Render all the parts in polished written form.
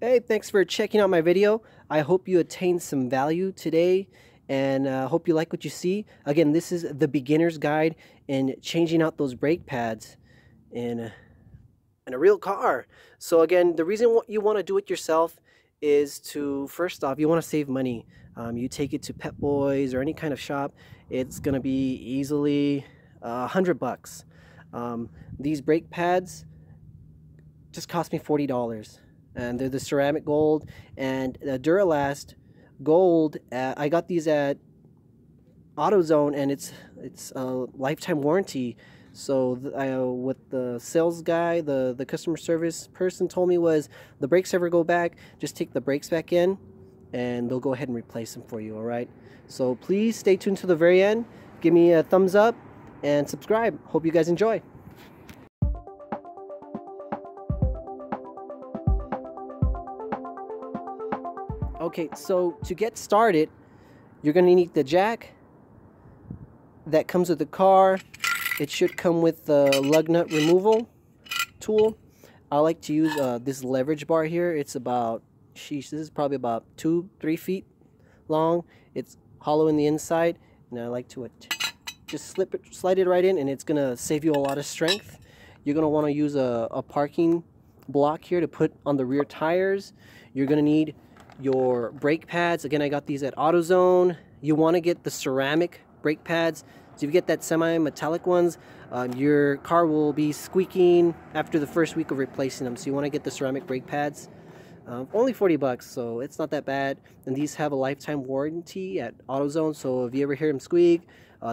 Hey, thanks for checking out my video. I hope you attained some value today and hope you like what you see. Again, this is the beginner's guide in changing out those brake pads in a real car. So again, the reason you want to do it yourself is to, first off, you want to save money. You take it to Pep Boys or any kind of shop, it's going to be easily $100. These brake pads just cost me $40, and they're the ceramic gold and the Duralast gold. I got these at AutoZone, and it's a lifetime warranty. So what the sales guy, the customer service person told me was, the brakes ever go back, just take the brakes back in and they'll go ahead and replace them for you. All right, so please stay tuned to the very end, give me a thumbs up and subscribe. Hope you guys enjoy. Okay, so to get started, you're going to need the jack that comes with the car. It should come with the lug nut removal tool. I like to use this leverage bar here. It's about, sheesh, this is probably about 2-3 feet long. It's hollow in the inside, and I like to just slide it right in, and it's going to save you a lot of strength. You're going to want to use a parking block here to put on the rear tires. You're going to need your brake pads. Again, I got these at AutoZone. You want to get the ceramic brake pads. So if you get that semi-metallic ones, your car will be squeaking after the first week of replacing them. So you want to get the ceramic brake pads. Only $40, so it's not that bad. And these have a lifetime warranty at AutoZone. So if you ever hear them squeak,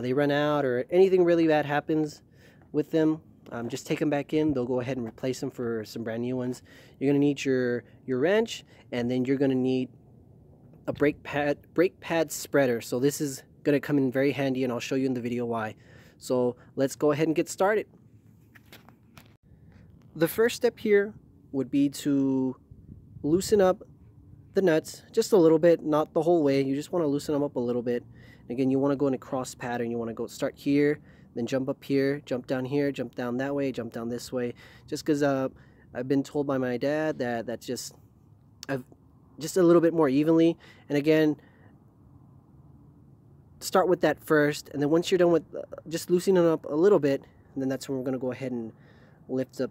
they run out, or anything really bad happens with them, just take them back in. They'll go ahead and replace them for some brand new ones. You're going to need your wrench, and then you're going to need a brake pad spreader. So this is going to come in very handy, and I'll show you in the video why. So let's go ahead and get started. The first step here would be to loosen up the nuts just a little bit, not the whole way. You just want to loosen them up a little bit. Again, you want to go in a cross pattern. You want to go start here, then jump up here, jump down here, jump down that way, jump down this way. Just because I've been told by my dad that that's just a little bit more evenly. And again, start with that first, and then once you're done with just loosening it up a little bit, and then that's when we're going to go ahead and lift up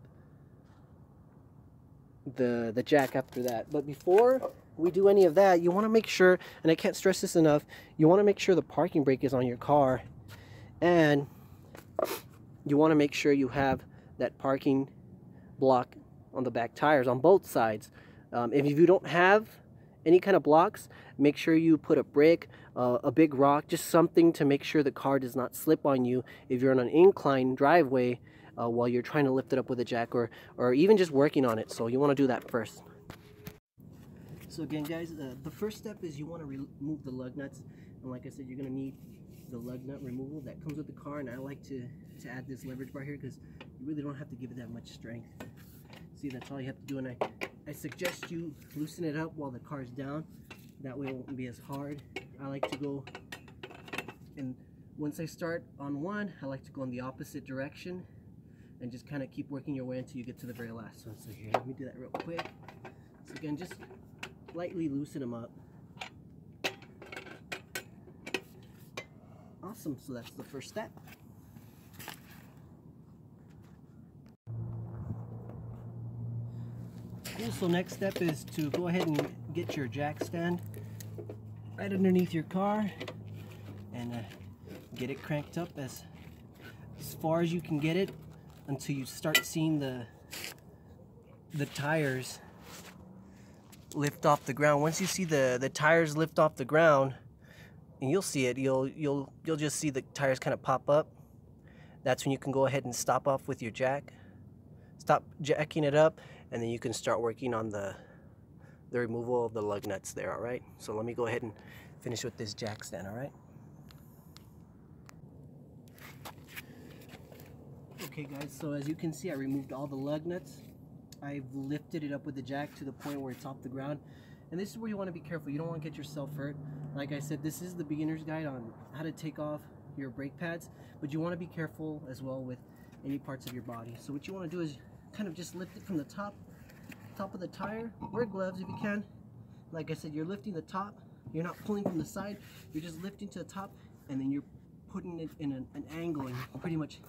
the jack after that. But before we do any of that, you want to make sure, and I can't stress this enough, you want to make sure the parking brake is on your car, and you want to make sure you have that parking block on the back tires on both sides. If you don't have any kind of blocks, make sure you put a brick, a big rock, just something to make sure the car does not slip on you if you're on an inclined driveway while you're trying to lift it up with a jack, or even just working on it. So you want to do that first. So again, guys, the first step is you want to remove the lug nuts. And like I said, you're going to need the lug nut removal that comes with the car, and I like to add this leverage bar here because you really don't have to give it that much strength. See, that's all you have to do, and I suggest you loosen it up while the car's down. That way it won't be as hard. I like to go, and once I start on one, I like to go in the opposite direction and just kind of keep working your way until you get to the very last one. So here, let me do that real quick. So again, just lightly loosen them up. Awesome, so that's the first step. Cool, so next step is to go ahead and get your jack stand right underneath your car and get it cranked up as far as you can get it until you start seeing the tires lift off the ground. Once you see the tires lift off the ground, and you'll see it, you'll just see the tires kind of pop up. That's when you can go ahead and stop off with your jack. Stop jacking it up, and then you can start working on the removal of the lug nuts there. All right, so let me go ahead and finish with this jack stand. All right. Okay guys, so as you can see, I removed all the lug nuts. I've lifted it up with the jack to the point where it's off the ground. And this is where you want to be careful. You don't want to get yourself hurt. Like I said, this is the beginner's guide on how to take off your brake pads, but you want to be careful as well with any parts of your body. So what you want to do is kind of just lift it from the top top of the tire. Wear gloves if you can. Like I said, you're lifting the top. You're not pulling from the side. You're just lifting to the top, and then you're putting it in an angle, and it pretty much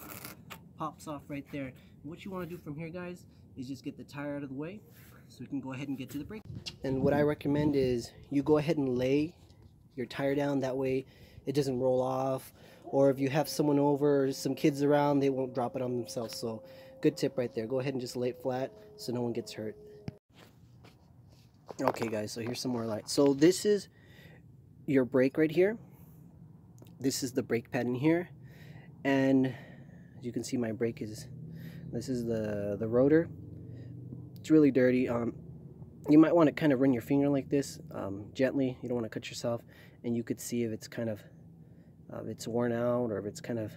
pops off right there. And what you want to do from here, guys, is just get the tire out of the way so we can go ahead and get to the brake. And what I recommend is you go ahead and lay your tire down. That way it doesn't roll off, or if you have someone over or some kids around, they won't drop it on themselves. So good tip right there. Go ahead and just lay it flat so no one gets hurt. Okay guys, so here's some more light. So this is your brake right here. This is the brake pad in here, and as you can see, my brake is, this is the rotor. It's really dirty. You might want to kind of run your finger like this, gently. You don't want to cut yourself, and you could see if it's kind of it's worn out, or if it's kind of,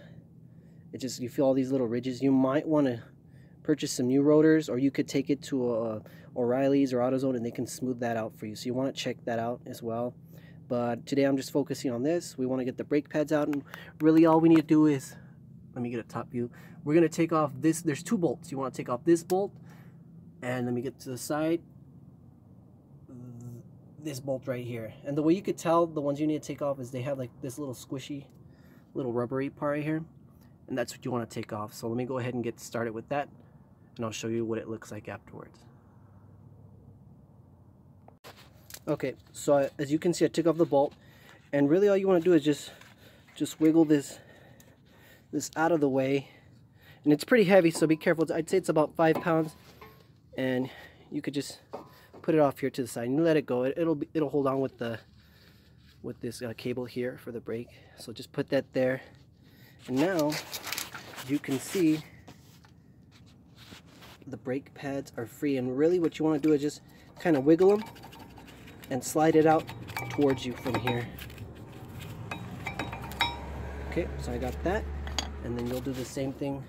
it just, you feel all these little ridges. You might want to purchase some new rotors, or you could take it to O'Reilly's or AutoZone and they can smooth that out for you. So you want to check that out as well. But today I'm just focusing on this. We want to get the brake pads out, and really all we need to do is, let me get a top view. We're going to take off this, there's two bolts. You want to take off this bolt, and let me get to the side, this bolt right here. And the way you could tell the ones you need to take off is they have like this little squishy, little rubbery part right here, and that's what you want to take off. So let me go ahead and get started with that, and I'll show you what it looks like afterwards. Okay, so as you can see, I took off the bolt, and really all you want to do is just wiggle this out of the way. And it's pretty heavy, so be careful. I'd say it's about 5 pounds, and you could just put it off here to the side and let it go. It'll hold on with this cable here for the brake. So just put that there, and now you can see the brake pads are free. And really what you want to do is just kind of wiggle them and slide it out towards you from here. Okay, so I got that, and then you'll do the same thing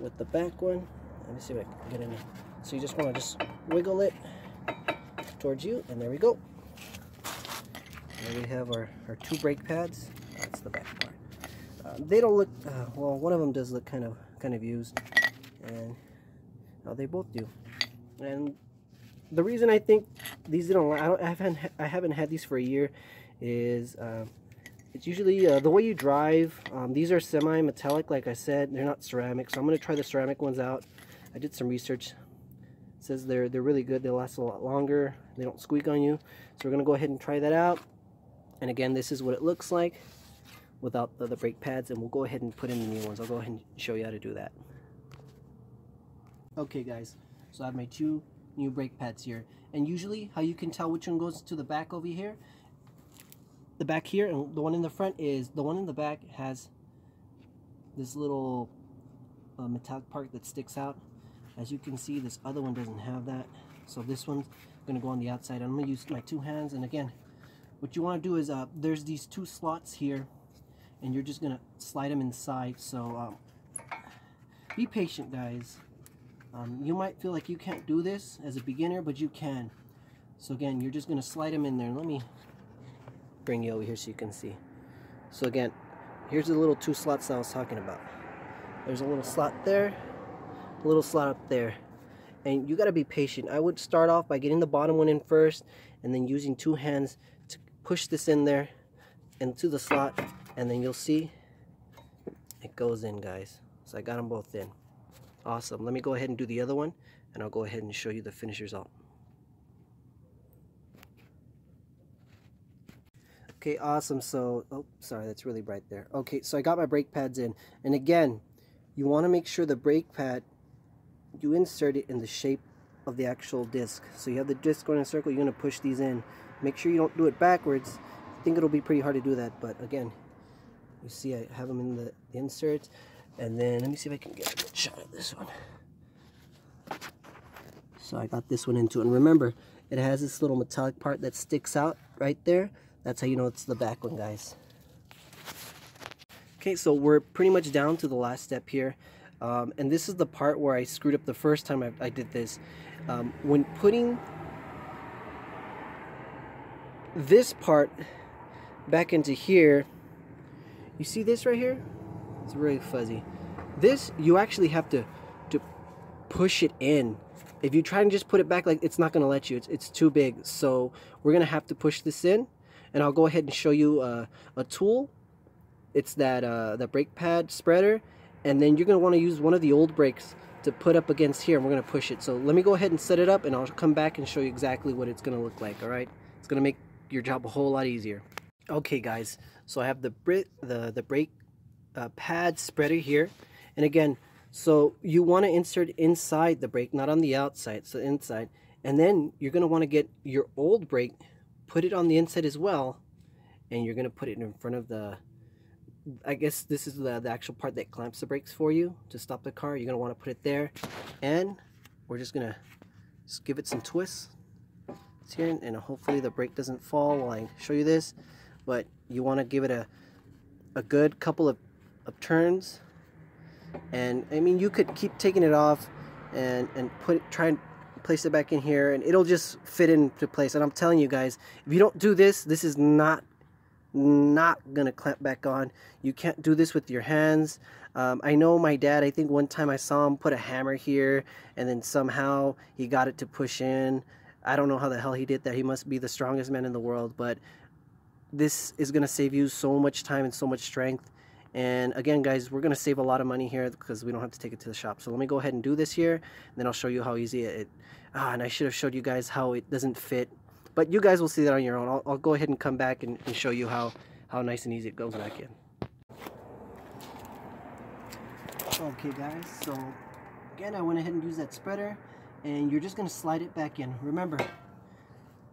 with the back one. Let me see if I can get in there. So you just want to just wiggle it towards you, and there we go. There we have our two brake pads. That's the back part. They don't look well. One of them does look kind of used, and they both do. And the reason I think these didn't, I haven't had these for a year, is it's usually the way you drive. These are semi-metallic, like I said. They're not ceramic, so I'm going to try the ceramic ones out. I did some research. It says they're really good. They last a lot longer. They don't squeak on you. So we're going to go ahead and try that out. And again, this is what it looks like without the brake pads, and we'll go ahead and put in the new ones. I'll go ahead and show you how to do that. Okay guys, so I have my two new brake pads here, and usually how you can tell which one goes to the back over here, the back here, and the one in the front is, the one in the back has this little metallic part that sticks out. As you can see, this other one doesn't have that, so this one's going to go on the outside. I'm going to use my two hands, and again, what you want to do is there's these two slots here, and you're just going to slide them inside. So be patient guys. You might feel like you can't do this as a beginner, but you can. So again, you're just going to slide them in there. Let me bring you over here so you can see. So again, here's the little two slots I was talking about. There's a little slot there, a little slot up there. And you got to be patient. I would start off by getting the bottom one in first, and then using two hands to push this in there into the slot, and then you'll see it goes in, guys. So I got them both in. Awesome. Let me go ahead and do the other one, and I'll go ahead and show you the finished result. Okay, awesome. So, oh, sorry, that's really bright there. Okay, so I got my brake pads in, and again, you want to make sure the brake pad, you insert it in the shape of the actual disc. So you have the disc going in a circle, you're going to push these in. Make sure you don't do it backwards. I think it'll be pretty hard to do that, but again, you see I have them in the inserts. And then let me see if I can get a good shot of this one. So I got this one into it, and remember, it has this little metallic part that sticks out right there. That's how you know it's the back one, guys. Okay, so we're pretty much down to the last step here, and this is the part where I screwed up the first time I did this. When putting this part back into here, you see this right here? It's really fuzzy. This, you actually have to push it in If you try and just put it back, like, it's not gonna let you. It's too big. So we're gonna have to push this in, and I'll go ahead and show you a tool. It's that the brake pad spreader, and then you're gonna want to use one of the old brakes to put up against here, and we're gonna push it. So let me go ahead and set it up, and I'll come back and show you exactly what it's gonna look like. All right, it's gonna make your job a whole lot easier. Okay, guys. So I have the brake pad spreader here, and again, so you want to insert inside the brake, not on the outside, so inside, and then you're going to want to get your old brake, put it on the inside as well, and you're going to put it in front of the, I guess this is the actual part that clamps the brakes for you to stop the car. You're going to want to put it there, and we're just going to give it some twists. It's here, and hopefully the brake doesn't fall while I show you this, but you want to give it a good couple of turns. And I mean, you could keep taking it off and try and place it back in here, and it'll just fit into place. And I'm telling you guys, if you don't do this, this is not gonna clamp back on. You can't do this with your hands. I know my dad, I think one time I saw him put a hammer here, and then somehow he got it to push in. I don't know how the hell he did that. He must be the strongest man in the world, but this is gonna save you so much time and so much strength. And again, guys, we're going to save a lot of money here because we don't have to take it to the shop. So let me go ahead and do this here, and then I'll show you how easy it and I should have showed you guys how it doesn't fit. But you guys will see that on your own. I'll go ahead and come back and show you how nice and easy it goes back in. Okay, guys, so again, I went ahead and used that spreader, and you're just going to slide it back in. Remember,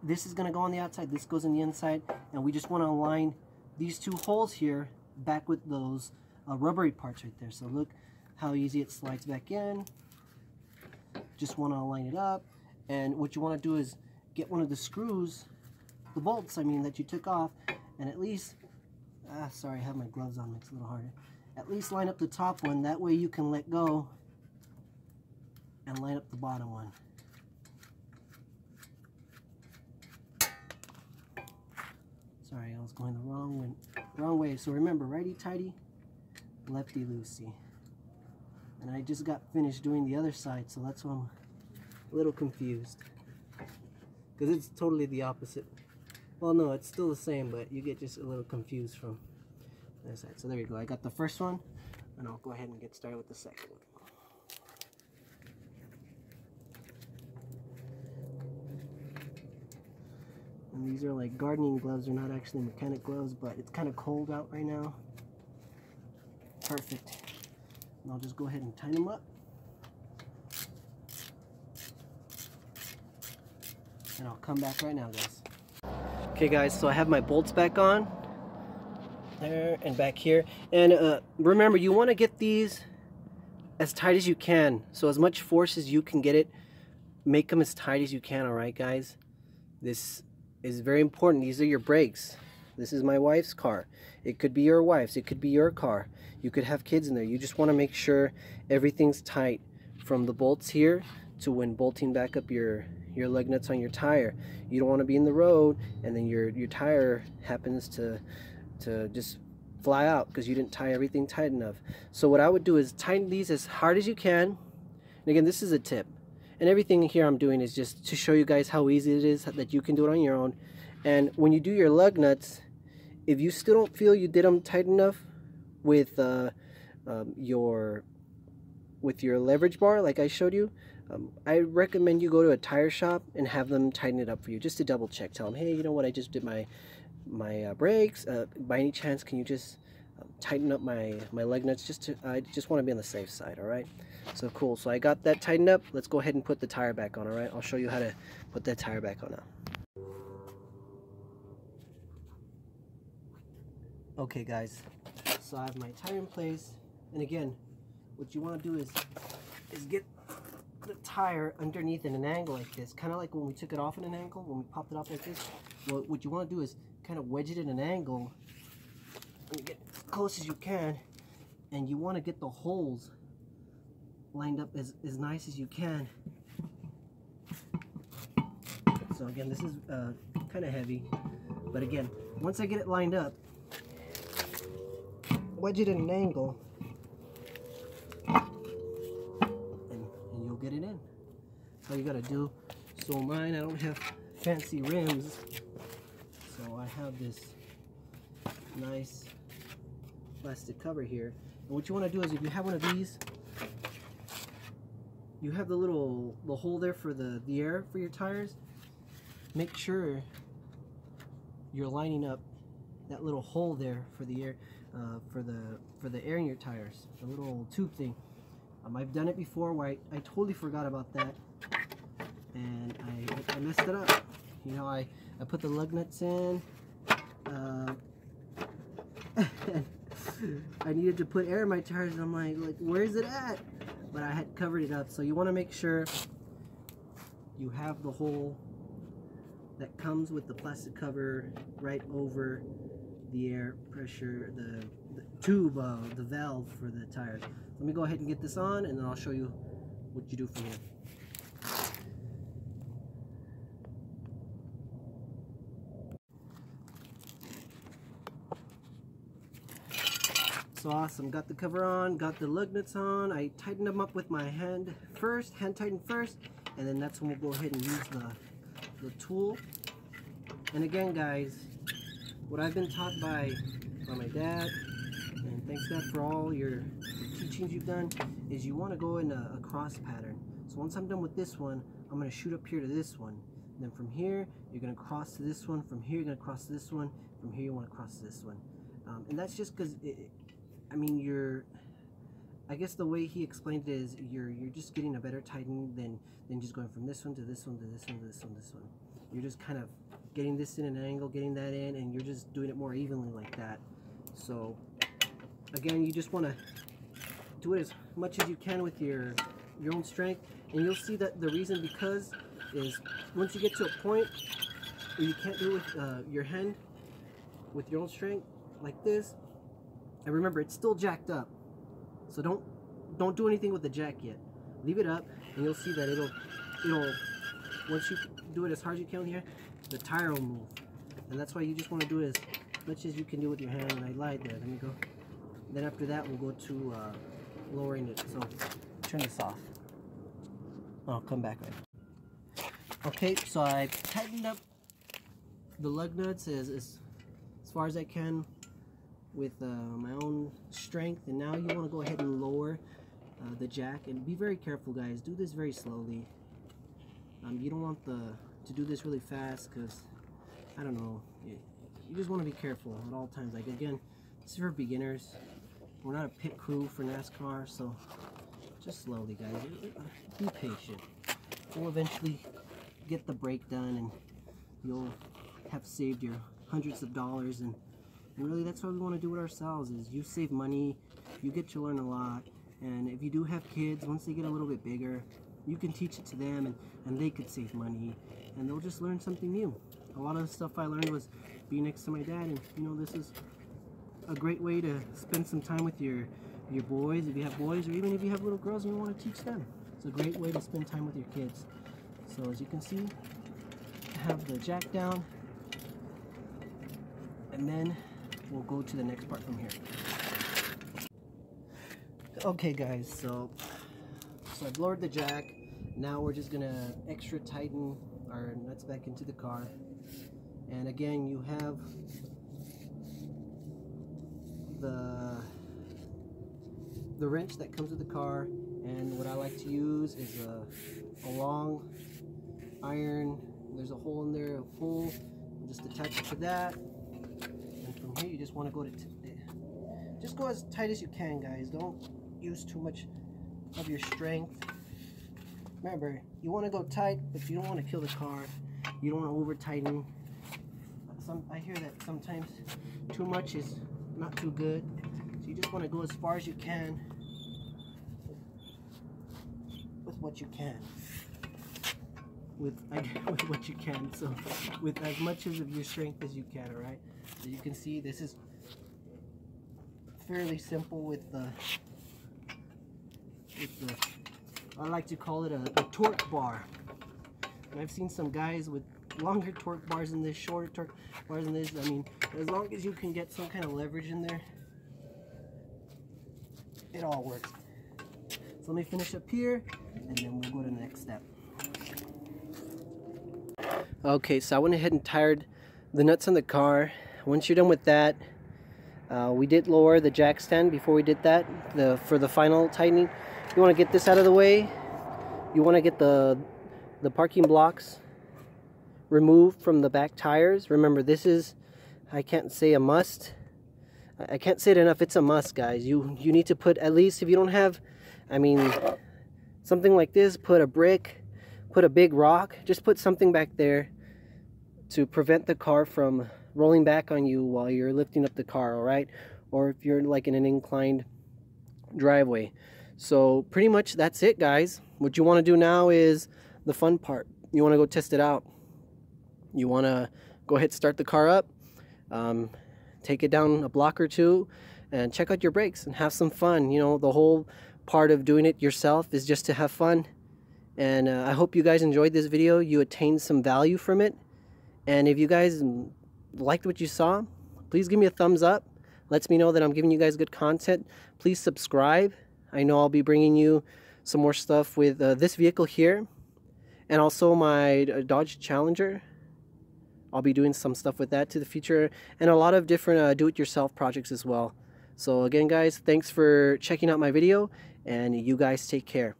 this is going to go on the outside, this goes on the inside, and we just want to align these two holes here back with those rubbery parts right there. So look how easy it slides back in. Just want to align it up, and what you want to do is get one of the screws, the bolts I mean, that you took off, and at least sorry, I have my gloves on, makes it a little harder. At least line up the top one, that way you can let go and line up the bottom one. Sorry, I was going the wrong way. So remember, righty tighty, lefty loosey. And I just got finished doing the other side, so that's why I'm a little confused. Because it's totally the opposite. Well, no, it's still the same, but you get just a little confused from this side. So there you go. I got the first one, and I'll go ahead and get started with the second one. And these are like gardening gloves. They're not actually mechanic gloves, but it's kind of cold out right now. Perfect. And I'll just go ahead and tighten them up. And I'll come back right now, guys. Okay, guys, so I have my bolts back on. There and back here. And remember, you want to get these as tight as you can. So as much force as you can get it, make them as tight as you can, alright, guys? This is very important. These are your brakes. This is my wife's car. It could be your wife's. It could be your car. You could have kids in there. You just want to make sure everything's tight from the bolts here to when bolting back up your lug nuts on your tire. You don't want to be in the road and then your tire happens to just fly out because you didn't tie everything tight enough. So what I would do is tighten these as hard as you can. And again, this is a tip. And everything here I'm doing is just to show you guys how easy it is, that you can do it on your own. And when you do your lug nuts, if you still don't feel you did them tight enough with your leverage bar like I showed you, I recommend you go to a tire shop and have them tighten it up for you, just to double check. Tell them, hey, you know what, I just did my brakes. By any chance, can you just tighten up my lug nuts? I just want to be on the safe side. All right. So cool. So I got that tightened up. Let's go ahead and put the tire back on. All right. I'll show you how to put that tire back on now. Okay, guys. So I have my tire in place, and again, what you want to do is get the tire underneath in an angle like this, kind of like when we took it off in an angle, when we popped it off like this. Well, what you want to do is kind of wedge it in an angle and get as close as you can, and you want to get the holes lined up as nice as you can. So again, this is kind of heavy, but again, once I get it lined up, wedge it in an angle, and you'll get it in. That's all you gotta do. So mine, I don't have fancy rims, so I have this nice plastic cover here. And what you want to do is, if you have one of these, you have the hole there for the air for your tires. Make sure you're lining up that little hole there for the air, for the air in your tires, the little tube thing. I've done it before where I totally forgot about that, and I messed it up. You know, I put the lug nuts in. I needed to put air in my tires, and I'm like, where is it at? But I had covered it up. So you want to make sure you have the hole that comes with the plastic cover right over the air pressure, the tube, the valve for the tires. Let me go ahead and get this on, and then I'll show you what you do from here. So awesome, got the cover on, got the lug nuts on. I tightened them up with my hand first, hand tighten first, and then that's when we'll go ahead and use the tool. And again, guys, what I've been taught by my dad, and thanks Dad for all your teachings you've done, is you want to go in a cross pattern. So once I'm done with this one, I'm going to shoot up here to this one. And then from here, you're going to cross to this one. From here, you're going to cross to this one. From here, you want to cross to this one. And that's just because, I mean, I guess the way he explained it is you're just getting a better tighten than just going from this one to this one to this one to this one to this one. You're just kind of getting this in an angle, getting that in, and you're just doing it more evenly like that. So again, you just want to do it as much as you can with your own strength, and you'll see that the reason because is once you get to a point where you can't do it with your hand with your own strength like this, and remember, it's still jacked up, so don't do anything with the jack yet. Leave it up, and you'll see that it'll once you do it as hard as you can here, the tire will move. And that's why you just want to do it as much as you can do with your hand. And I lied there. Let me go. Then after that, we'll go to lowering it. So turn this off. I'll come back right. Okay, so I tightened up the lug nuts as far as I can with my own strength, and now you want to go ahead and lower the jack, and be very careful, guys. Do this very slowly. You don't want to do this really fast, because I don't know, you just want to be careful at all times. Like, again, this is for beginners. We're not a pit crew for NASCAR, so just slowly, guys. Be patient. We'll eventually get the brake done, and you'll have saved your hundreds of dollars. And really, that's what we want to do with ourselves, is you save money, you get to learn a lot. And if you do have kids, once they get a little bit bigger, you can teach it to them, and they could save money, and they'll just learn something new. A lot of the stuff I learned was being next to my dad, and you know, this is a great way to spend some time with your boys, if you have boys, or even if you have little girls and you want to teach them. It's a great way to spend time with your kids. So as you can see, I have the jack down, and then we'll go to the next part from here. Okay guys, so I've lowered the jack. Now we're just gonna extra tighten our nuts back into the car. And again, you have the wrench that comes with the car, and what I like to use is a long iron. There's a hole in there, a hole. Just attach it to that, and from here you just want to go to just go as tight as you can, guys. Don't use too much of your strength. Remember, you want to go tight, but you don't want to kill the car. You don't want to over tighten. I hear that sometimes too much is not too good, so you just want to go as far as you can with what you can. With what you can. So with as much of your strength as you can. All right. So you can see this is fairly simple with the I like to call it a torque bar. And I've seen some guys with longer torque bars than this, shorter torque bars than this. I mean, as long as you can get some kind of leverage in there, it all works. So let me finish up here, and then we'll go to the next step. Okay, so I went ahead and tired the nuts on the car. Once you're done with that, we did lower the jack stand before we did that, for the final tightening. You want to get this out of the way. You want to get the parking blocks removed from the back tires. Remember, this is, I can't say a must. I can't say it enough. It's a must, guys. You need to put, at least if you don't have, I mean, something like this, put a brick, put a big rock, just put something back there to prevent the car from rolling back on you while you're lifting up the car, all right? Or if you're like in an inclined driveway. So pretty much that's it, guys. What you want to do now is the fun part. You want to go test it out. You want to go ahead, start the car up, take it down a block or two, and check out your brakes and have some fun. You know, the whole part of doing it yourself is just to have fun. And I hope you guys enjoyed this video. You attained some value from it. And if you guys liked what you saw, please give me a thumbs up. Lets me know that I'm giving you guys good content. Please subscribe. I know I'll be bringing you some more stuff with this vehicle here, and also my Dodge Challenger. I'll be doing some stuff with that to the future, and a lot of different do-it-yourself projects as well. So again, guys, thanks for checking out my video, and you guys take care.